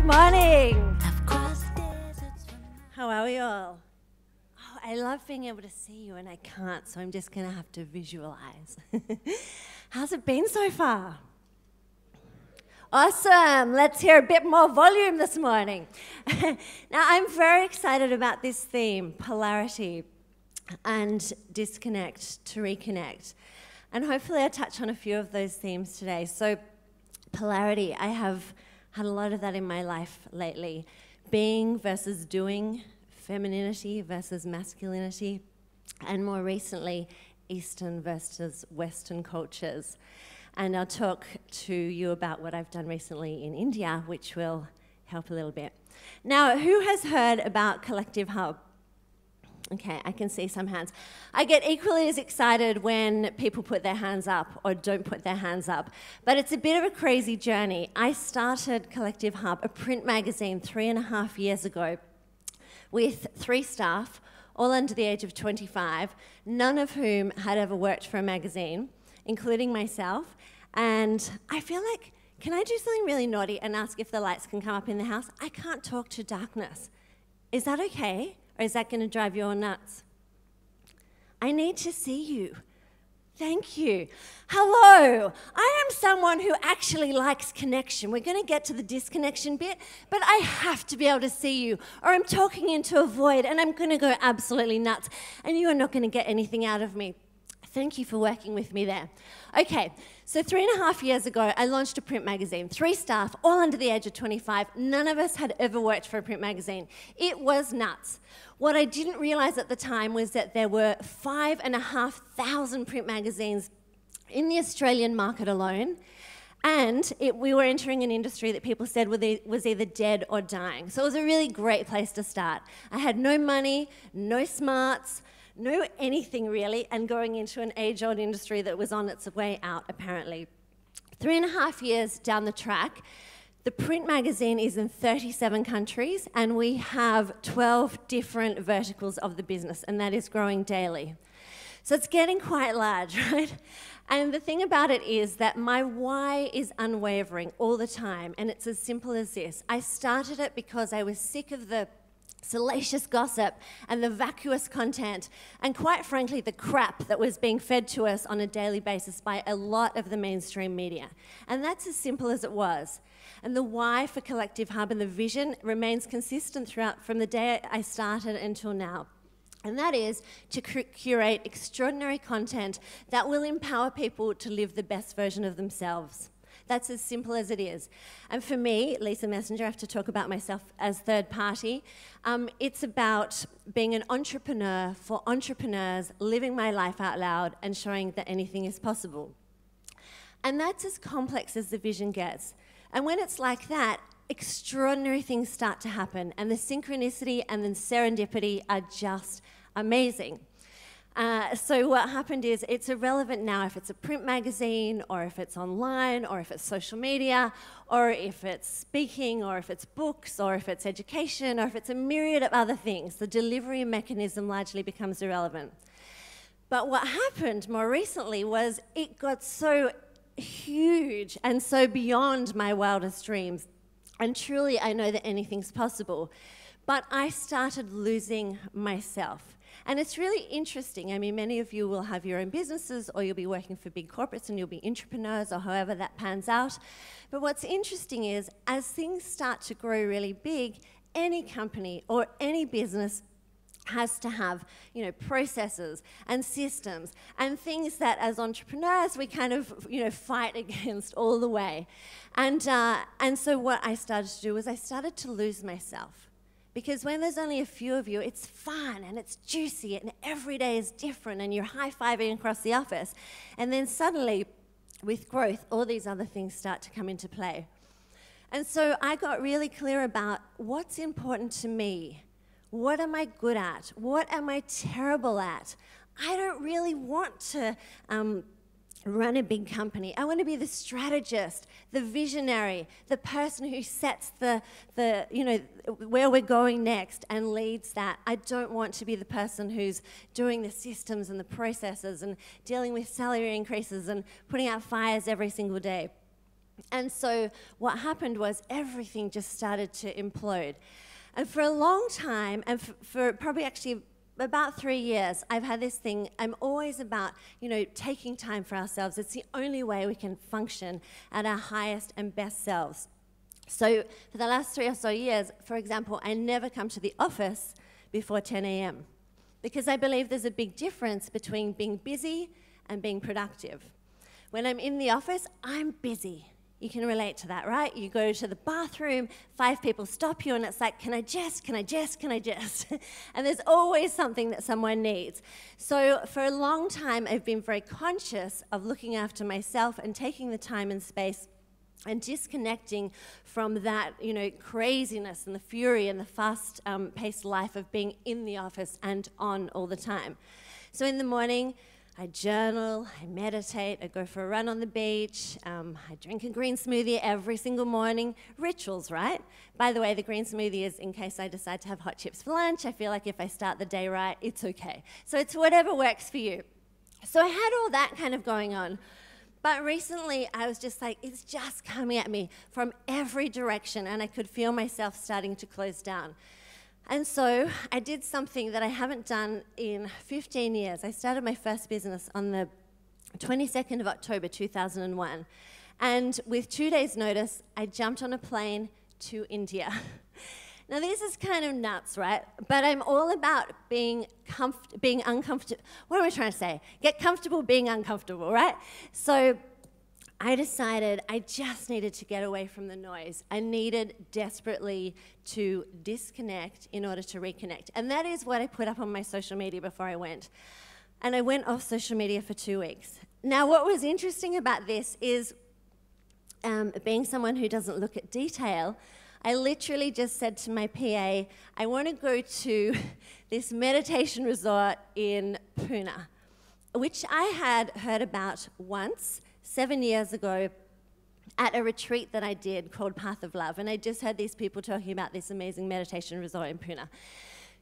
Good morning. How are we all? Oh, I love being able to see you and I can't, so I'm just going to have to visualize. How's it been so far? Awesome. Let's hear a bit more volume this morning. Now, I'm very excited about this theme, polarity and disconnect to reconnect. And hopefully I touch on a few of those themes today. So polarity, I have had a lot of that in my life lately. Being versus doing, femininity versus masculinity, and more recently, Eastern versus Western cultures. And I'll talk to you about what I've done recently in India, which will help a little bit. Now, who has heard about Collective Hub? Okay, I can see some hands. I get equally as excited when people put their hands up or don't put their hands up, but it's a bit of a crazy journey. I started Collective Hub, a print magazine, 3.5 years ago with 3 staff, all under the age of 25, none of whom had ever worked for a magazine, including myself. And I feel like, can I do something really naughty and ask if the lights can come up in the house? I can't talk to darkness. Is that okay? Or is that going to drive you all nuts? I need to see you. Thank you. Hello. I am someone who actually likes connection. We're going to get to the disconnection bit, but I have to be able to see you, or I'm talking into a void and I'm going to go absolutely nuts, and you are not going to get anything out of me. Thank you for working with me there. Okay, so 3.5 years ago, I launched a print magazine. 3 staff, all under the age of 25. None of us had ever worked for a print magazine. It was nuts. What I didn't realize at the time was that there were 5,500 print magazines in the Australian market alone, and we were entering an industry that people said was either dead or dying. So it was a really great place to start. I had no money, no smarts, no anything really, and going into an age-old industry that was on its way out, apparently. 3.5 years down the track, the print magazine is in 37 countries, and we have 12 different verticals of the business, and that is growing daily. So it's getting quite large, right? And the thing about it is that my why is unwavering all the time, and it's as simple as this. I started it because I was sick of the salacious gossip and the vacuous content, and quite frankly, the crap that was being fed to us on a daily basis by a lot of the mainstream media. And that's as simple as it was. And the why for Collective Hub and the vision remains consistent throughout from the day I started until now. And that is to curate extraordinary content that will empower people to live the best version of themselves. That's as simple as it is. And for me, Lisa Messenger, I have to talk about myself as third party. It's about being an entrepreneur for entrepreneurs, living my life out loud and showing that anything is possible. And that's as complex as the vision gets. And when it's like that, extraordinary things start to happen. And the synchronicity and the serendipity are just amazing. So what happened is it's irrelevant now if it's a print magazine or if it's online or if it's social media or if it's speaking or if it's books or if it's education or if it's a myriad of other things. The delivery mechanism largely becomes irrelevant. But what happened more recently was it got so huge and so beyond my wildest dreams. And truly, I know that anything's possible. But I started losing myself. And it's really interesting. I mean, many of you will have your own businesses or you'll be working for big corporates and you'll be entrepreneurs or however that pans out. But what's interesting is as things start to grow really big, any company or any business has to have, processes and systems and things that as entrepreneurs we kind of, fight against all the way. And so what I started to do was I started to lose myself. Because when there's only a few of you, it's fun and it's juicy and every day is different and you're high-fiving across the office. And then suddenly, with growth, all these other things start to come into play. And so I got really clear about what's important to me. What am I good at? What am I terrible at? I don't really want to run a big company. I want to be the strategist, the visionary, the person who sets the where we're going next and leads that. I don't want to be the person who's doing the systems and the processes and dealing with salary increases and putting out fires every single day. And so what happened was everything just started to implode. And for a long time, and for probably actually about 3 years, I've had this thing, I'm always about, taking time for ourselves. It's the only way we can function at our highest and best selves. So for the last 3 or so years, for example, I never come to the office before 10 a.m. because I believe there's a big difference between being busy and being productive. When I'm in the office, I'm busy. You can relate to that, right? You go to the bathroom, 5 people stop you, and it's like, can I just? And there's always something that someone needs. So for a long time, I've been very conscious of looking after myself and taking the time and space and disconnecting from that, craziness and the fury and the fast-paced life of being in the office and on all the time. So in the morning, I journal, I meditate, I go for a run on the beach, I drink a green smoothie every single morning. Rituals, right? By the way, the green smoothie is in case I decide to have hot chips for lunch. I feel like if I start the day right, it's okay. So it's whatever works for you. So I had all that kind of going on. But recently, I was just like, it's just coming at me from every direction, and I could feel myself starting to close down. And so I did something that I haven't done in 15 years. I started my first business on the 22nd of October, 2001. And with 2 days' notice, I jumped on a plane to India. Now, this is kind of nuts, right? But I'm all about being uncomfortable. What am I trying to say? Get comfortable being uncomfortable, right? So I decided I just needed to get away from the noise. I needed desperately to disconnect in order to reconnect. And that is what I put up on my social media before I went. And I went off social media for 2 weeks. Now, what was interesting about this is being someone who doesn't look at detail, I literally just said to my PA, I want to go to this meditation resort in Pune, which I had heard about once, 7 years ago, at a retreat that I did called Path of Love. And I just heard these people talking about this amazing meditation resort in Pune.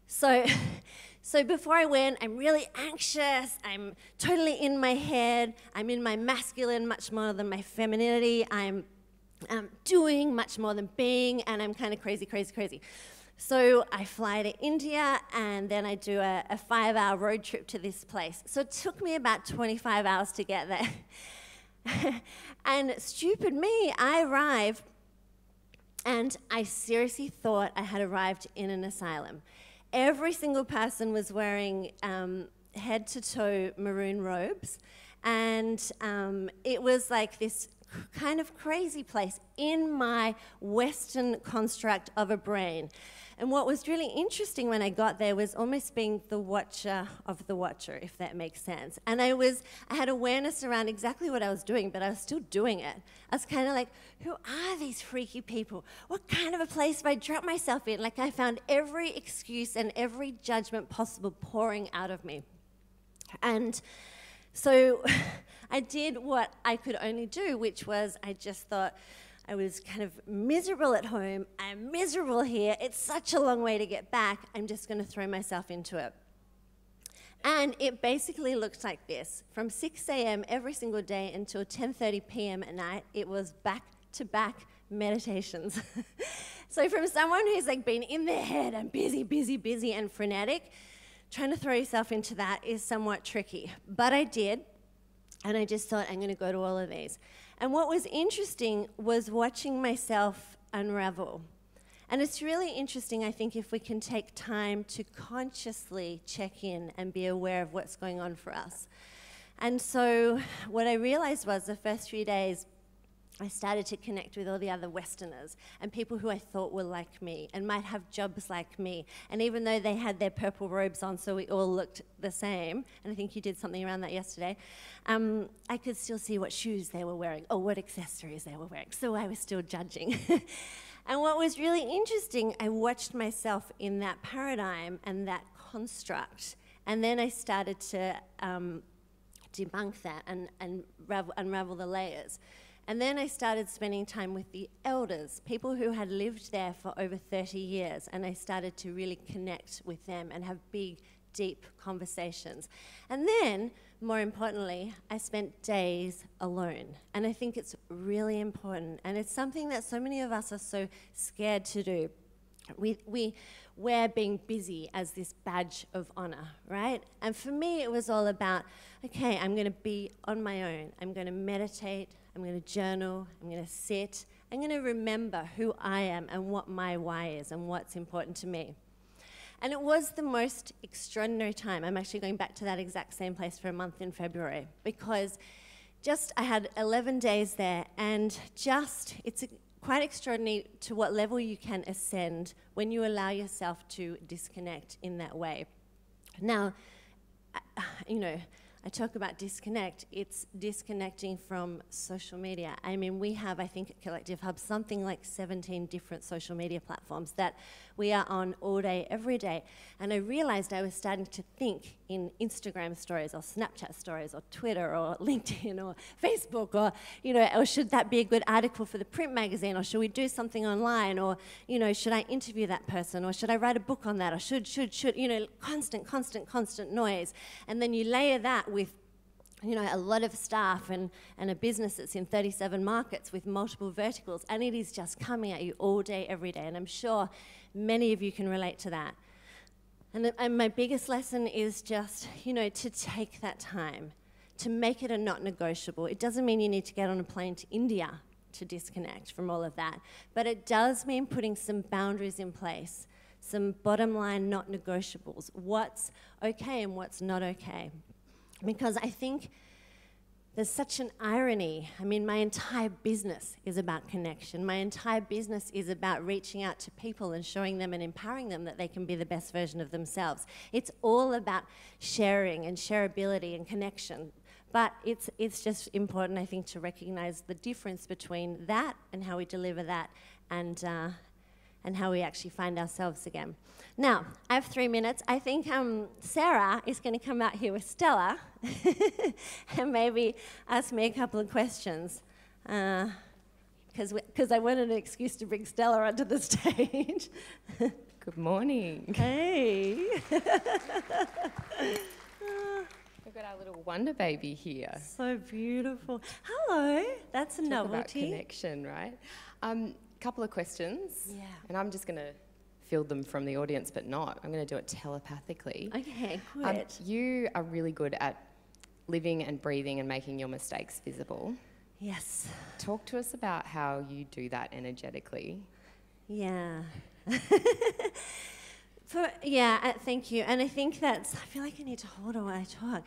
So before I went, I'm really anxious. I'm totally in my head. I'm in my masculine much more than my femininity. I'm doing much more than being, and I'm kind of crazy. So I fly to India, and then I do a 5-hour road trip to this place. So it took me about 25 hours to get there. And stupid me, I arrived, and I seriously thought I had arrived in an asylum. Every single person was wearing head-to-toe maroon robes, and it was like this kind of crazy place in my Western construct of a brain. And what was really interesting when I got there was almost being the watcher of the watcher, if that makes sense. And I had awareness around exactly what I was doing, but I was still doing it. I was kind of like, who are these freaky people? What kind of a place have I dropped myself in? Like I found every excuse and every judgment possible pouring out of me. And so I did what I could only do, which was I just thought I was kind of miserable at home. I'm miserable here. It's such a long way to get back. I'm just going to throw myself into it. And it basically looked like this. From 6 a.m. every single day until 10:30 p.m. at night, it was back-to-back meditations. So from someone who's like been in their head and busy and frenetic, trying to throw yourself into that is somewhat tricky. But I did. And I just thought, I'm going to go to all of these. And what was interesting was watching myself unravel. And it's really interesting, I think, if we can take time to consciously check in and be aware of what's going on for us. And so what I realized was the first few days, I started to connect with all the other Westerners and people who I thought were like me and might have jobs like me. And even though they had their purple robes on so we all looked the same, and I think you did something around that yesterday, I could still see what shoes they were wearing or what accessories they were wearing. So I was still judging. And what was really interesting, I watched myself in that paradigm and that construct. And then I started to debunk that and unravel the layers. And then I started spending time with the elders, people who had lived there for over 30 years, and I started to really connect with them and have big, deep conversations. And then, more importantly, I spent days alone. And I think it's really important. And it's something that so many of us are so scared to do. We wear being busy as this badge of honor, right? And for me, it was all about, okay, I'm going to be on my own. I'm going to meditate. I'm going to journal. I'm going to sit. I'm going to remember who I am and what my why is and what's important to me. And it was the most extraordinary time. I'm actually going back to that exact same place for a month in February because I had 11 days there, and it's quite extraordinary to what level you can ascend when you allow yourself to disconnect in that way. Now, I talk about disconnect. It's disconnecting from social media. I mean, we have, I think, at Collective Hub, something like 17 different social media platforms that we are on all day, every day. And I realized I was starting to think in Instagram stories or Snapchat stories or Twitter or LinkedIn or Facebook or should that be a good article for the print magazine, or should we do something online, or, should I interview that person, or should I write a book on that, or should, constant noise. And then you layer that with a lot of staff and a business that's in 37 markets with multiple verticals, and it is just coming at you all day, every day. And I'm sure many of you can relate to that. And my biggest lesson is just, to take that time, to make it a not negotiable. It doesn't mean you need to get on a plane to India to disconnect from all of that, but it does mean putting some boundaries in place, some bottom line not negotiables, what's okay and what's not okay. Because I think there's such an irony. I mean, my entire business is about connection. My entire business is about reaching out to people and showing them and empowering them that they can be the best version of themselves. It's all about sharing and shareability and connection. But it's just important, I think, to recognize the difference between that and how we deliver that and how we actually find ourselves again. Now, I have 3 minutes. I think Sarah is going to come out here with Stella and maybe ask me a couple of questions because I wanted an excuse to bring Stella onto the stage. Good morning. Hey. We've got our little wonder baby here. So beautiful. Hello. That's a novelty. About connection, right? Couple of questions. Yeah. And I'm just going to field them from the audience, but not. I'm going to do it telepathically. Okay, good. You are really good at living and breathing and making your mistakes visible. Yes. Talk to us about how you do that energetically. Yeah. Thank you. And I think I feel like I need to hold it while I talk.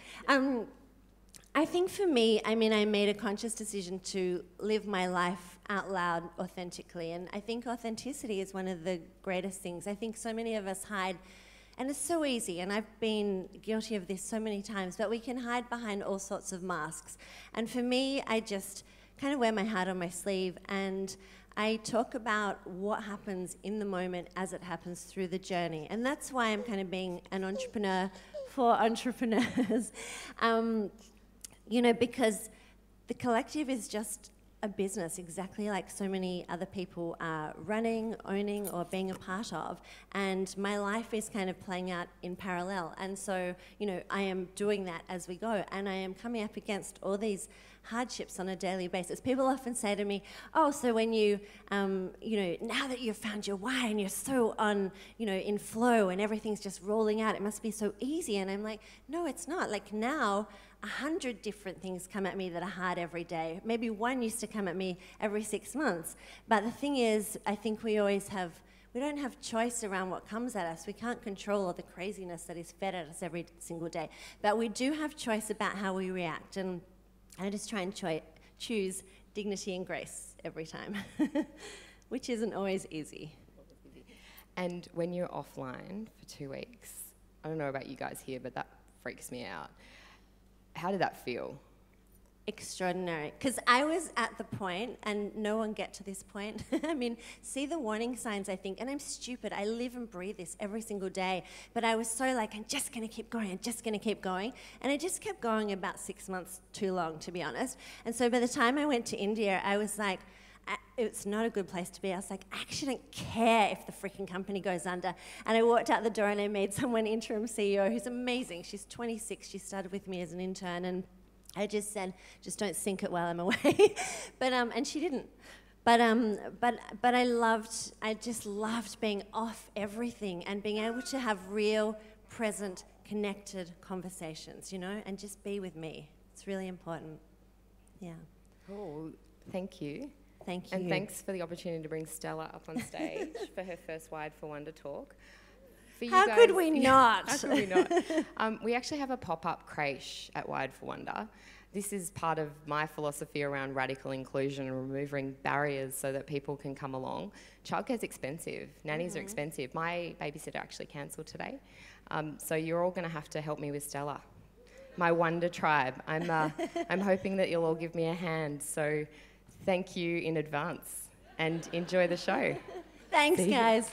I think for me, I made a conscious decision to live my life out loud authentically. And I think authenticity is one of the greatest things. I think so many of us hide, and it's so easy, and I've been guilty of this so many times, but we can hide behind all sorts of masks. And for me, I just kind of wear my heart on my sleeve, and I talk about what happens in the moment as it happens through the journey. And that's why I'm kind of being an entrepreneur for entrepreneurs. Because the collective is just a business, exactly like so many other people are running, owning, or being a part of. And my life is kind of playing out in parallel. And so, I am doing that as we go. And I am coming up against all these hardships on a daily basis. People often say to me, oh, so when you, now that you've found your why and you're so on, in flow and everything's just rolling out, it must be so easy. And I'm like, no, it's not. Like now, 100 different things come at me that are hard every day. Maybe one used to come at me every 6 months. But the thing is, I think we don't have choice around what comes at us. We can't control all the craziness that is fed at us every single day. But we do have choice about how we react. And I just try and choose dignity and grace every time, which isn't always easy. And when you're offline for 2 weeks, I don't know about you guys here, but that freaks me out. How did that feel? Extraordinary. Because I was at the point, and no one get to this point. See the warning signs, I think. And I'm stupid. I live and breathe this every single day. But I was so like, I'm just going to keep going. I'm just going to keep going. And I just kept going about 6 months too long, to be honest. And so by the time I went to India, I was like, it's not a good place to be. I was like, I actually don't care if the freaking company goes under. And I walked out the door and I made someone interim CEO who's amazing. She's 26. She started with me as an intern, and I just said, just don't sink it while I'm away. And she didn't. But I just loved being off everything and being able to have real, present, connected conversations, you know, and just be with me. It's really important. Yeah. Oh, thank you. Thank you. And thanks for the opportunity to bring Stella up on stage for her first Wide for Wonder talk. For you How guys, could we not? How could we not? We actually have a pop-up creche at Wide for Wonder. This is part of my philosophy around radical inclusion and removing barriers so that people can come along. Childcare's expensive. Nannies are expensive. My babysitter actually cancelled today. So you're all going to have to help me with Stella. My Wonder Tribe. I'm hoping that you'll all give me a hand. So thank you in advance and enjoy the show. Thanks, guys.